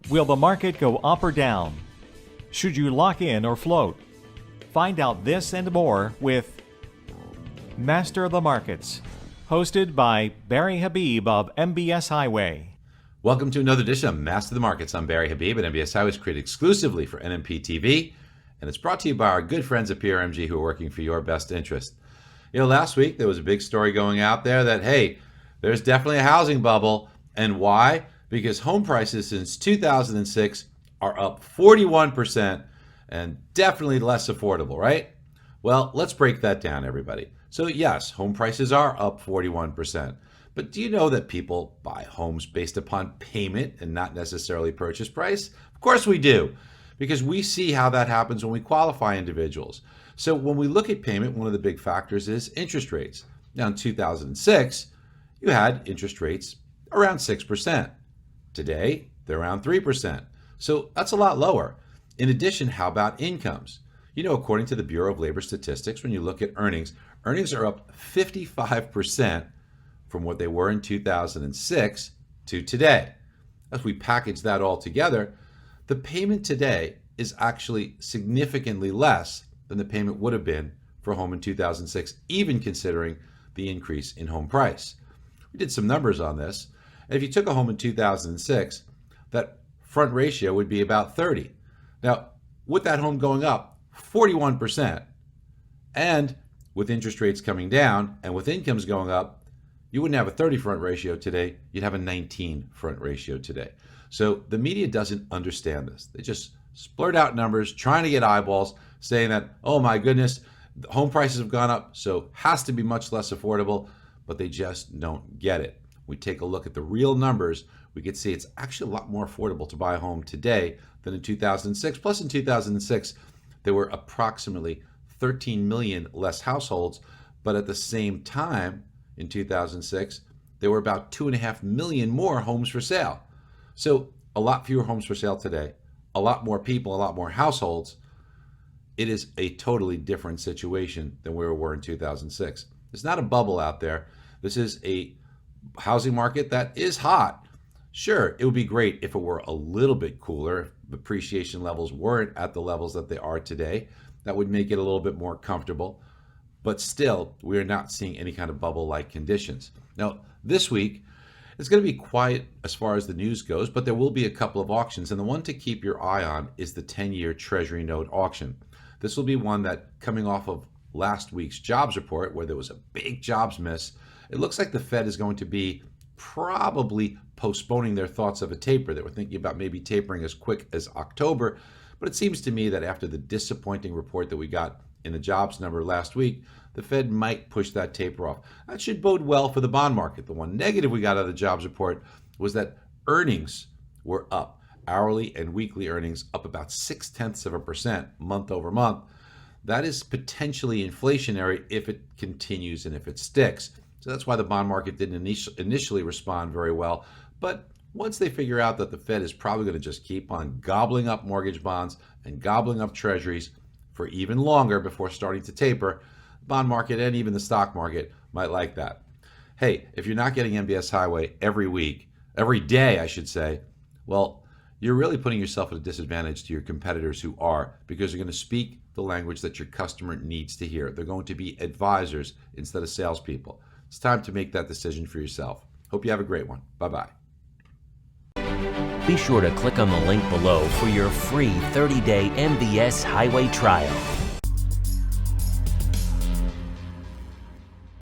Will the market go up or down? Should you lock in or float? Find out this and more with Master of the Markets, hosted by Barry Habib of MBS Highway. Welcome to another edition of Master of the Markets. I'm Barry Habib, and MBS Highway is created exclusively for NMP TV, and it's brought to you by our good friends at PRMG who are working for your best interest. You know, last week there was a big story going out there that, hey, there's definitely a housing bubble. And why? Because home prices since 2006 are up 41% and definitely less affordable, right? Well, let's break that down, everybody. So yes, home prices are up 41%. But do you know that people buy homes based upon payment and not necessarily purchase price? Of course we do, because we see how that happens when we qualify individuals. So when we look at payment, one of the big factors is interest rates. Now in 2006, you had interest rates around 6%. Today, they're around 3%. So that's a lot lower. In addition, how about incomes? You know, according to the Bureau of Labor Statistics, when you look at earnings are up 55% from what they were in 2006 to today. As we package that all together, the payment today is actually significantly less than the payment would have been for a home in 2006, even considering the increase in home price. We did some numbers on this. And if you took a home in 2006, that front ratio would be about 30. Now, with that home going up 41%, and with interest rates coming down, and with incomes going up, you wouldn't have a 30 front ratio today, you'd have a 19 front ratio today. So the media doesn't understand this. They just splurt out numbers, trying to get eyeballs, saying that, oh my goodness, home prices have gone up, so has to be much less affordable, but they just don't get it. We take a look at the real numbers, we could see it's actually a lot more affordable to buy a home today than in 2006. Plus in 2006, there were approximately 13 million less households, but at the same time in 2006, there were about 2.5 million more homes for sale. So a lot fewer homes for sale today, a lot more people, a lot more households. It is a totally different situation than where we were in 2006. There's not a bubble out there. This is a housing market that is hot. Sure, it would be great if it were a little bit cooler, if appreciation levels weren't at the levels that they are today. That would make it a little bit more comfortable. But still, we are not seeing any kind of bubble-like conditions. Now, this week, it's going to be quiet as far as the news goes, but there will be a couple of auctions. And the one to keep your eye on is the 10-year Treasury note auction. This will be one that, coming off of last week's jobs report, where there was a big jobs miss, it looks like the Fed is going to be probably postponing their thoughts of a taper. They were thinking about maybe tapering as quick as October, but it seems to me that after the disappointing report that we got in the jobs number last week, the Fed might push that taper off. That should bode well for the bond market. The one negative we got out of the jobs report was that earnings were up. Hourly and weekly earnings up about 0.6% month over month. That is potentially inflationary if it continues and if it sticks. So that's why the bond market didn't initially respond very well. But once they figure out that the Fed is probably going to just keep on gobbling up mortgage bonds and gobbling up treasuries for even longer before starting to taper, the bond market and even the stock market might like that. Hey, if you're not getting MBS Highway every day, I should say, well, you're really putting yourself at a disadvantage to your competitors who are, because they're going to speak the language that your customer needs to hear. They're going to be advisors instead of salespeople. It's time to make that decision for yourself. Hope you have a great one. Bye-bye. Be sure to click on the link below for your free 30-day MBS Highway trial.